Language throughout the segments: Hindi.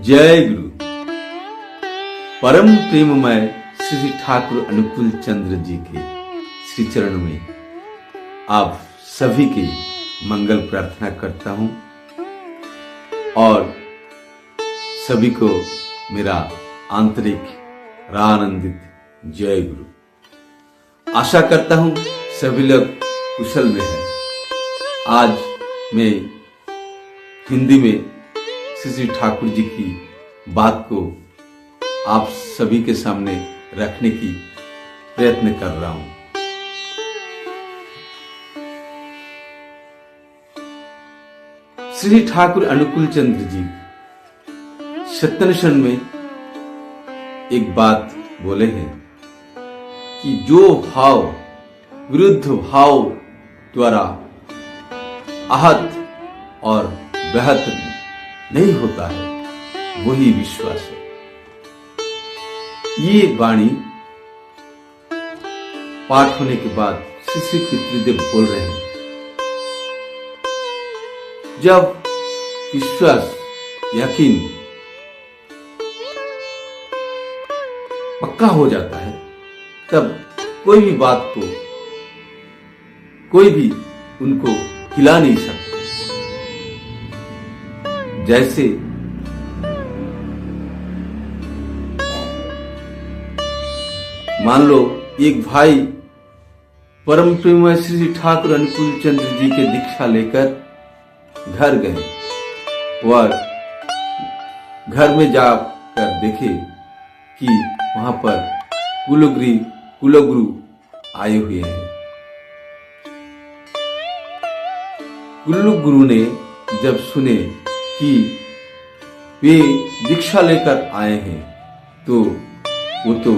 जय गुरु। परम प्रेममय श्री ठाकुर अनुकूल चंद्र जी के श्री चरण में आप सभी की मंगल प्रार्थना करता हूं और सभी को मेरा आंतरिक आनंदित जय गुरु। आशा करता हूं सभी लोग कुशल में हैं। आज मैं हिंदी में श्री ठाकुर जी की बात को आप सभी के सामने रखने की प्रयत्न कर रहा हूं। श्री ठाकुर अनुकूल चंद्र जी सत्यनिषद में एक बात बोले हैं कि जो भाव विरुद्ध भाव द्वारा आहत और व्याहत नहीं होता है वही विश्वास है। ये वाणी पाठ होने के बाद श्री पितृदेव बोल रहे हैं, जब विश्वास यकीन पक्का हो जाता है तब कोई भी बात को कोई भी उनको हिला नहीं सकता। जैसे मान लो एक भाई परम प्रेममय श्री ठाकुर अनुकूल चंद्र जी के दीक्षा लेकर घर गए। वह घर में जाकर देखे कि वहां पर कुलगुरु आए हुए हैं। कुलगुरु ने जब सुने कि वे दीक्षा लेकर आए हैं तो वो तो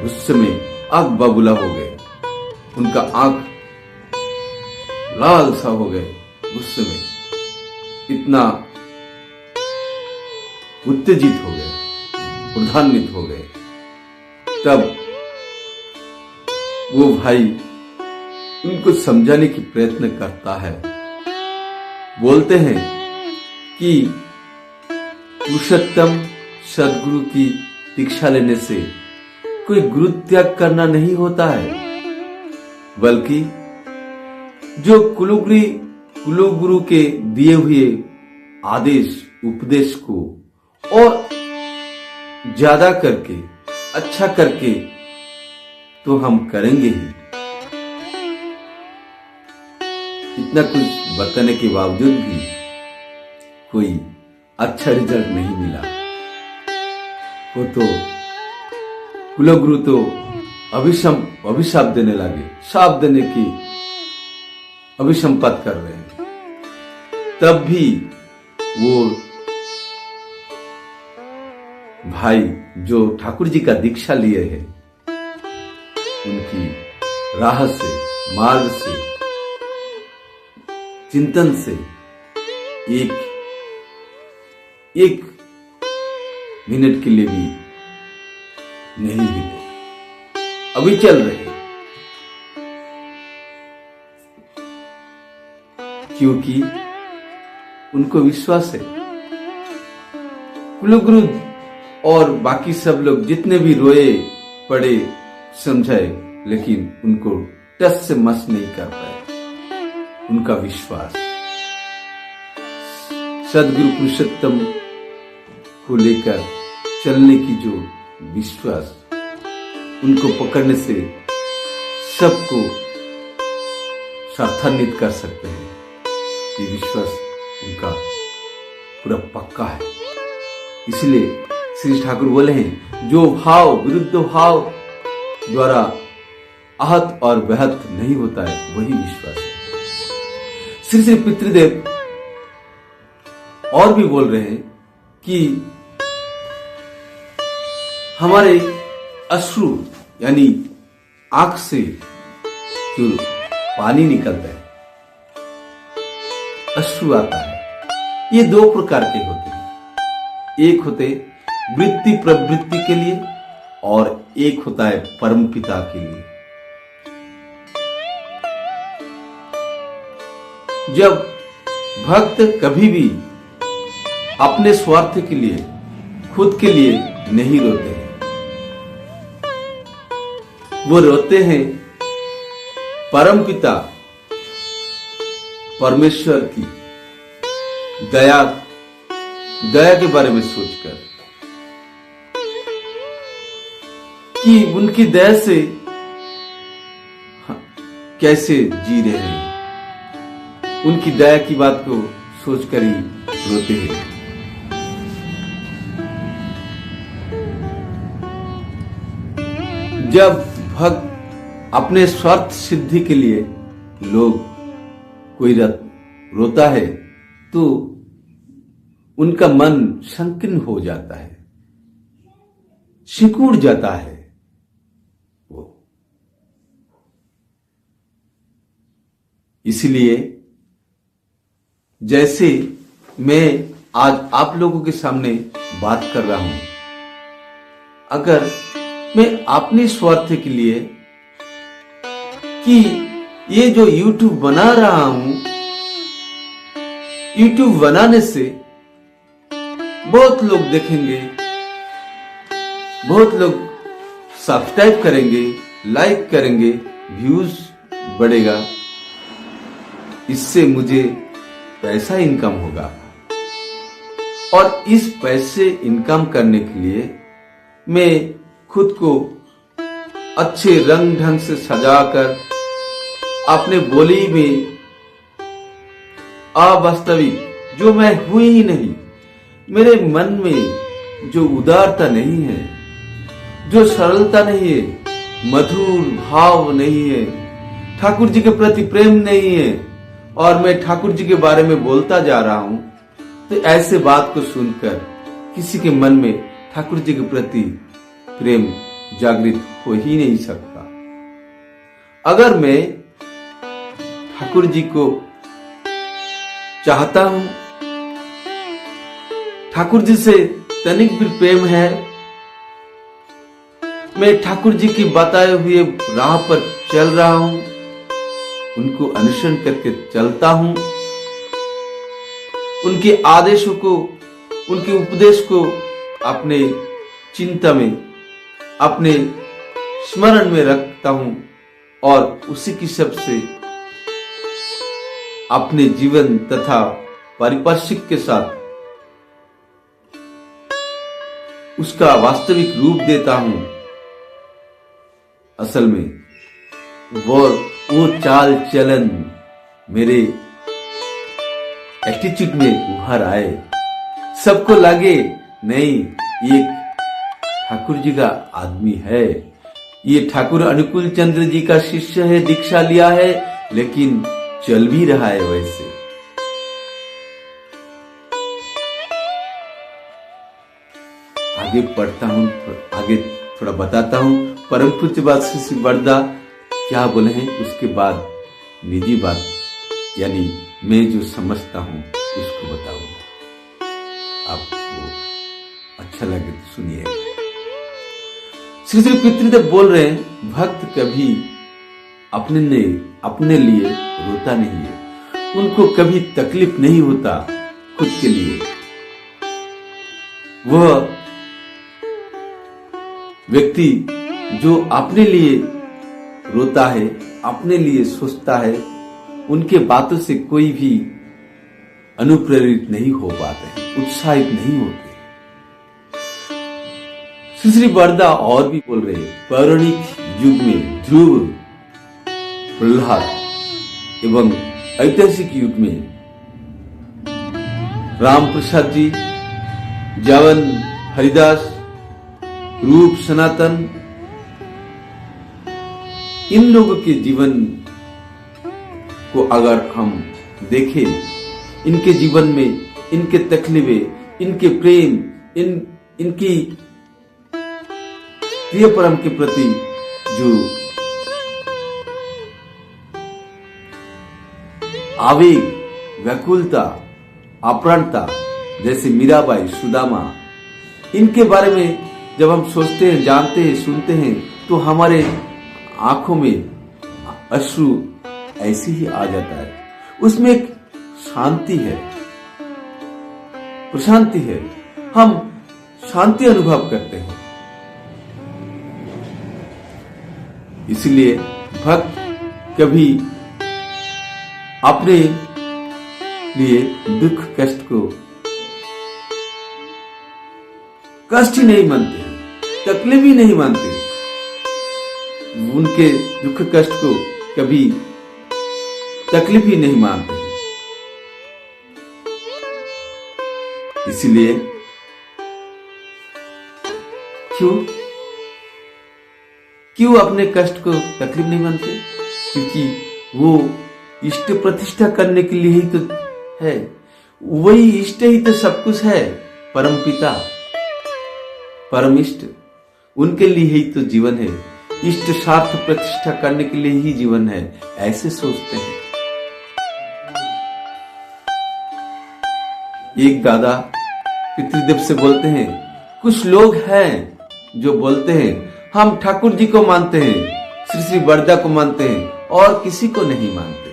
गुस्से में आग बबूला हो गए। उनका आंख लाल सा हो गए, गुस्से में इतना उत्तेजित हो गए, क्रोधान्वित हो गए। तब वो भाई उनको समझाने की प्रयत्न करता है। बोलते हैं कि पुरुषोत्तम सदगुरु की दीक्षा लेने से कोई गुरु त्याग करना नहीं होता है, बल्कि जो कुलगुरु के दिए हुए आदेश उपदेश को और ज्यादा करके अच्छा करके तो हम करेंगे ही। इतना कुछ बताने के बावजूद भी कोई अच्छा रिजल्ट नहीं मिला। वो तो कुलगुरु तो अभिशाप देने लगे, शाप देने की अभिसंपत कर रहे हैं। तब भी वो भाई जो ठाकुर जी का दीक्षा लिए हैं, उनकी राह से, मार्ग से, चिंतन से एक मिनट के लिए भी नहीं हिले, अभी चल रहे। क्योंकि उनको विश्वास है। कुलगुरु और बाकी सब लोग जितने भी रोए पड़े समझाए, लेकिन उनको टस से मस नहीं कर पाए। उनका विश्वास सदगुरु पुरुषोत्तम को लेकर चलने की जो विश्वास, उनको पकड़ने से सबको सार्थान्वित कर सकते हैं। ये विश्वास उनका पूरा पक्का है। इसलिए श्री ठाकुर बोले हैं, जो भाव विरुद्ध भाव द्वारा आहत और व्याहत नहीं होता है वही विश्वास है। श्री पितृदेव और भी बोल रहे हैं कि हमारे अश्रु यानी आंख से जो पानी निकलता है, अश्रु आता है, ये दो प्रकार के होते हैं। एक होते वृत्ति प्रवृत्ति के लिए और एक होता है परम पिता के लिए। जब भक्त कभी भी अपने स्वार्थ के लिए खुद के लिए नहीं रोते हैं, वो रोते हैं परमपिता परमेश्वर की दया के बारे में सोचकर कि उनकी दया से कैसे जी रहे हैं, उनकी दया की बात को सोचकर ही रोते हैं। जब भक्त अपने स्वार्थ सिद्धि के लिए लोग कोई रोता है तो उनका मन संकीर्ण हो जाता है, सिकुड़ जाता है। वो इसलिए जैसे मैं आज आप लोगों के सामने बात कर रहा हूं, अगर मैं अपने स्वार्थ के लिए कि ये जो YouTube बना रहा हूं, YouTube बनाने से बहुत लोग देखेंगे, बहुत लोग सब्सक्राइब करेंगे, लाइक करेंगे, व्यूज बढ़ेगा, इससे मुझे पैसा इनकम होगा और इस पैसे इनकम करने के लिए मैं खुद को अच्छे रंग ढंग से सजाकर अपने बोली में अवास्तविक जो मैं हुई ही नहीं, मेरे मन में जो उदारता नहीं है, जो सरलता नहीं है, मधुर भाव नहीं है, ठाकुर जी के प्रति प्रेम नहीं है और मैं ठाकुर जी के बारे में बोलता जा रहा हूं, तो ऐसे बात को सुनकर किसी के मन में ठाकुर जी के प्रति प्रेम जागृत हो ही नहीं सकता। अगर मैं ठाकुर जी को चाहता हूं, ठाकुर जी से तनिक भी प्रेम है, मैं ठाकुर जी की बताए हुए राह पर चल रहा हूं, उनको अनुसरण करके चलता हूं, उनके आदेशों को, उनके उपदेश को अपने चिंता में, अपने स्मरण में रखता हूं और उसी की सबसे अपने जीवन तथा पारिपार्श्विक के साथ उसका वास्तविक रूप देता हूं। असल में वो चाल चलन मेरे एटीट्यूड में उभर आए, सबको लगे नहीं ये ठाकुर जी का आदमी है, ये ठाकुर अनुकूल चंद्र जी का शिष्य है, दीक्षा लिया है, लेकिन चल भी रहा है वैसे। आगे पढ़ता हूं, आगे थोड़ा बताता हूं। परम पूज्य बात श्री बरदा क्या बोले हैं, उसके बाद निजी बात यानी मैं जो समझता हूं उसको बताऊंगा, आपको अच्छा लगे तो सुनिए। श्री श्री पितृदेव बोल रहे हैं, भक्त कभी अपने लिए रोता नहीं है, उनको कभी तकलीफ नहीं होता खुद के लिए। वह व्यक्ति जो अपने लिए रोता है, अपने लिए सोचता है, उनके बातों से कोई भी अनुप्रेरित नहीं हो पाते हैं, उत्साहित नहीं होते। श्री बरदा और भी बोल रहे हैं, पौराणिक युग में ध्रुव, प्रहलाद एवं ऐतिहासिक युग में राम प्रसाद जी, जावन हरिदास, रूप सनातन, इन लोगों के जीवन को अगर हम देखें, इनके जीवन में इनके तकलीफें, इनके प्रेम, इनकी प्रिय परम के प्रति जो आवेग, व्याकुलता, आप्राणता, जैसे मीराबाई, सुदामा, इनके बारे में जब हम सोचते हैं, जानते हैं, सुनते हैं, तो हमारे आंखों में अश्रु ऐसे ही आ जाता है। उसमें एक शांति है, प्रशांति है। हम शांति अनुभव करते हैं। इसलिए भक्त कभी अपने लिए दुख कष्ट को कष्ट ही नहीं मानते, तकलीफ ही नहीं मानते, उनके दुख कष्ट को कभी तकलीफ ही नहीं मानते। इसलिए क्यों अपने कष्ट को तकलीफ नहीं मानते? क्योंकि वो इष्ट प्रतिष्ठा करने के लिए ही तो है, वही इष्ट ही तो सब कुछ है। परम पिता परम इष्ट, उनके लिए ही तो जीवन है। इष्ट स्वार्थ प्रतिष्ठा करने के लिए ही जीवन है, ऐसे सोचते हैं। एक दादा पितृदेव से बोलते हैं, कुछ लोग हैं जो बोलते हैं हम ठाकुर जी को मानते हैं, श्री श्री बरदा को मानते हैं और किसी को नहीं मानते।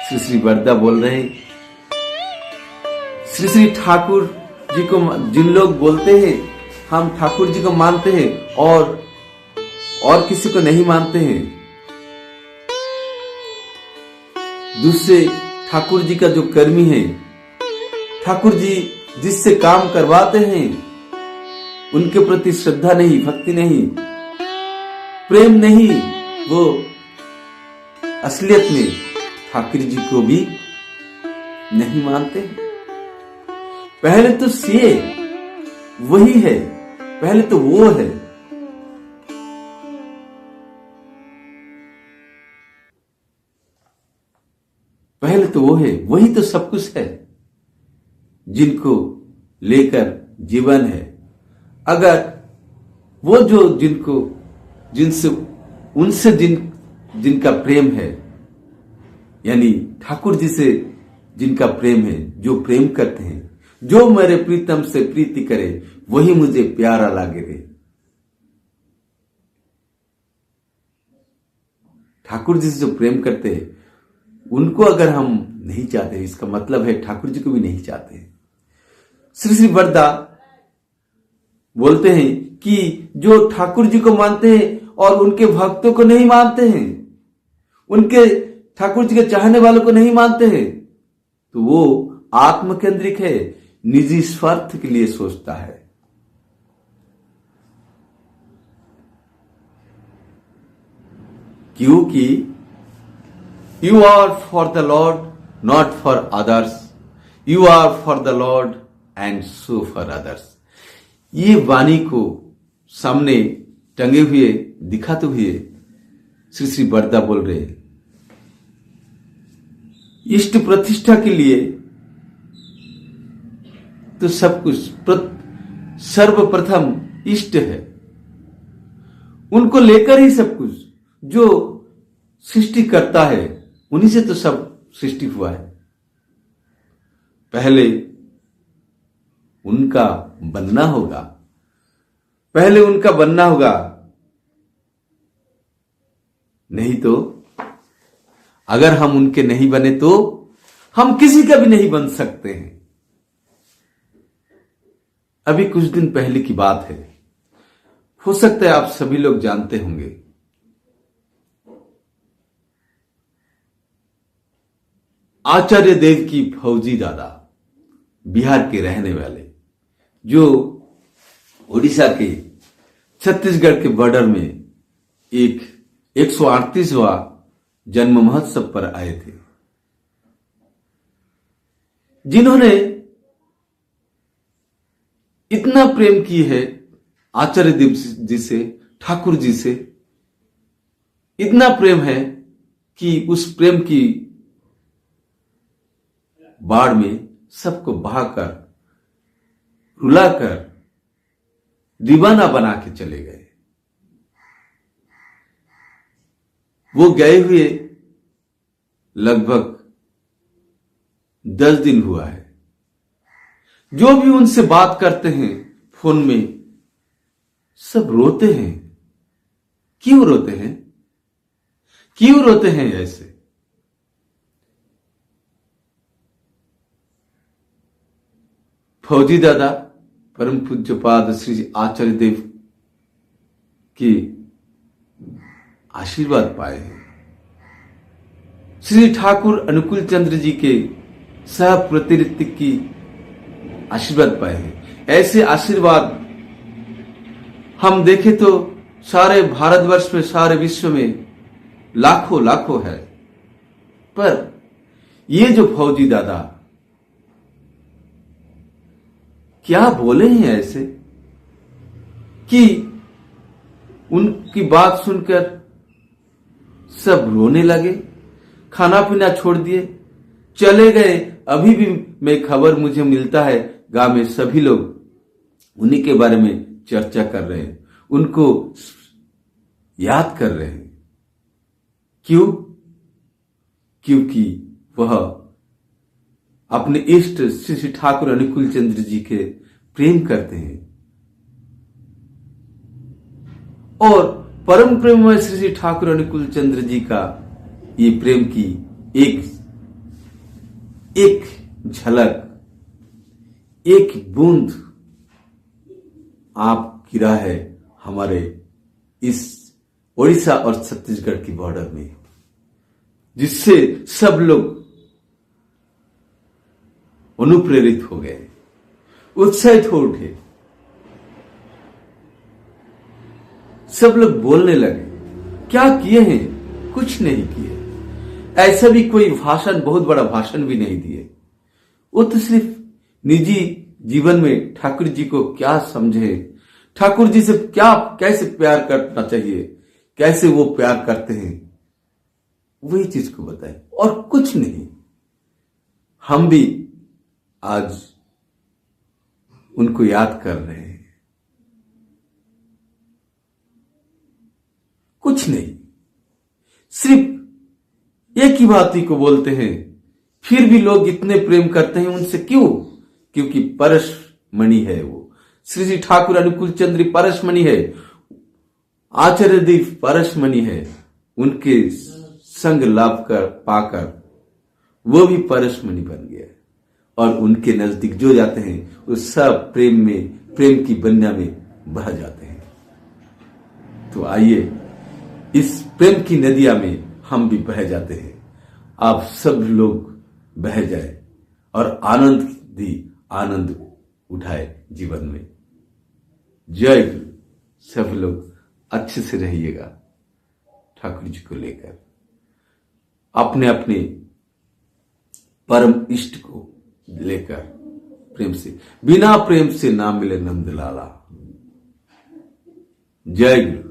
श्री श्री बरदा बोल रहे हैं, श्री श्री ठाकुर जी को, जिन लोग बोलते हैं हम ठाकुर जी को मानते हैं और किसी को नहीं मानते हैं, दूसरे ठाकुर जी का जो कर्मी है, ठाकुर जी जिससे काम करवाते हैं, उनके प्रति श्रद्धा नहीं, भक्ति नहीं, प्रेम नहीं, वो असलियत में ठाकुर जी को भी नहीं मानते। पहले तो से वही है, पहले तो वो है। पहले तो वो है, वही तो सब कुछ है, जिनको लेकर जीवन है। अगर वो जो उनसे जिनका प्रेम है, यानी ठाकुर जी से जिनका प्रेम है, जो प्रेम करते हैं, जो मेरे प्रीतम से प्रीति करे वही मुझे प्यारा लागे रे। ठाकुर जी से जो प्रेम करते हैं उनको अगर हम नहीं चाहते, इसका मतलब है ठाकुर जी को भी नहीं चाहते। श्री श्री बरदा बोलते हैं कि जो ठाकुर जी को मानते हैं और उनके भक्तों को नहीं मानते हैं, उनके ठाकुर जी के चाहने वालों को नहीं मानते हैं, तो वो आत्मकेंद्रिक है, निजी स्वार्थ के लिए सोचता है। क्योंकि you are for the lord, not for others, you are for the lord and so for others. ये वाणी को सामने टंगे हुए दिखाते हुए श्री श्री बरदा बोल रहे, इष्ट प्रतिष्ठा के लिए तो सब कुछ सर्वप्रथम इष्ट है, उनको लेकर ही सब कुछ, जो सृष्टि करता है उन्हीं से तो सब सृष्टि हुआ है। पहले उनका बनना होगा, पहले उनका बनना होगा, नहीं तो अगर हम उनके नहीं बने तो हम किसी का भी नहीं बन सकते हैं। अभी कुछ दिन पहले की बात है, हो सकता है आप सभी लोग जानते होंगे, आचार्य देव की फौजी दादा, बिहार के रहने वाले, जो उड़ीसा के छत्तीसगढ़ के बॉर्डर में एक 138वां जन्म महोत्सव पर आए थे, जिन्होंने इतना प्रेम की है आचार्य देव जी से, ठाकुर जी से, इतना प्रेम है कि उस प्रेम की बाढ़ में सबको बहाकर, रुलाकर, दीवाना बना के चले गए। वो गए हुए लगभग 10 दिन हुआ है। जो भी उनसे बात करते हैं फोन में, सब रोते हैं। क्यों रोते हैं? क्यों रोते हैं ऐसे? फौजी दादा परम पूज्यपाद श्री आचार्य देव की आशीर्वाद पाए हैं। श्री ठाकुर अनुकूल चंद्र जी के सह प्रतिनिधि की आशीर्वाद पाए हैं। ऐसे आशीर्वाद हम देखें तो सारे भारतवर्ष में, सारे विश्व में लाखों लाखों है, पर ये जो फौजी दादा क्या बोले हैं ऐसे कि उनकी बात सुनकर सब रोने लगे, खाना पीना छोड़ दिए, चले गए। अभी भी मैं खबर मुझे मिलता है गांव में सभी लोग उन्हीं के बारे में चर्चा कर रहे हैं, उनको याद कर रहे हैं। क्यों? क्योंकि वह अपने इष्ट श्री ठाकुर अनुकूल चंद्र जी के प्रेम करते हैं और परम प्रेम में श्री ठाकुर अनुकूल चंद्र जी का ये प्रेम की एक झलक, एक बूंद आप गिरा है हमारे इस ओडिशा और छत्तीसगढ़ की बॉर्डर में, जिससे सब लोग अनुप्रेरित हो गए, उत्साहित हो उठे। सब लोग बोलने लगे, क्या किए हैं? कुछ नहीं किए। ऐसा भी कोई भाषण, बहुत बड़ा भाषण भी नहीं दिए। वो तो सिर्फ निजी जीवन में ठाकुर जी को क्या समझे, ठाकुर जी से क्या कैसे प्यार करना चाहिए, कैसे वो प्यार करते हैं, वही चीज को बताए और कुछ नहीं। हम भी आज उनको याद कर रहे हैं, कुछ नहीं, सिर्फ एक ही बात ही को बोलते हैं। फिर भी लोग इतने प्रेम करते हैं उनसे, क्यों? क्योंकि परशमणि है वो। श्री ठाकुर अनुकूल चंद्र परशमणि है, आचार्य देव परशमणि है। उनके संग लाभ कर पाकर वो भी परशमणि बन गया और उनके नजदीक जो जाते हैं वो सब प्रेम में, प्रेम की बन्या में बह जाते हैं। तो आइए इस प्रेम की नदिया में हम भी बह जाते हैं। आप सब लोग बह जाए और आनंद उठाए जीवन में। जय गुरु। सब लोग अच्छे से रहिएगा ठाकुर जी को लेकर, अपने अपने परम इष्ट को लेकर प्रेम से। बिना प्रेम से ना मिले नंद लाला। जय गुरु।